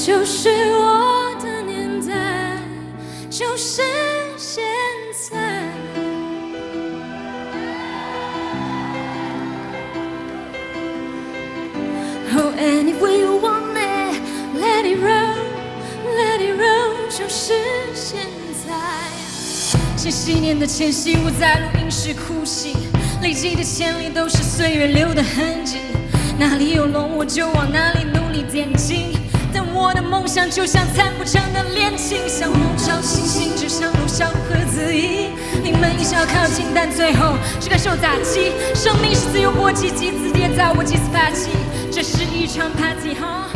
就是我的年代，就是现在。Oh, anyway you want it, let it roll, let it roll， 就是现在。千禧年的前夕，我在录音室哭泣，累积的千里都是岁月留的痕迹。哪里有龙，我就往哪里努力前进。但我的梦想就像谈不成的恋情，像梦照星星，就像路相和恣意。你们一想要靠近，但最后只感受打击。生命是自由搏击，几次跌倒，我几次爬起。这是一场 party 哈。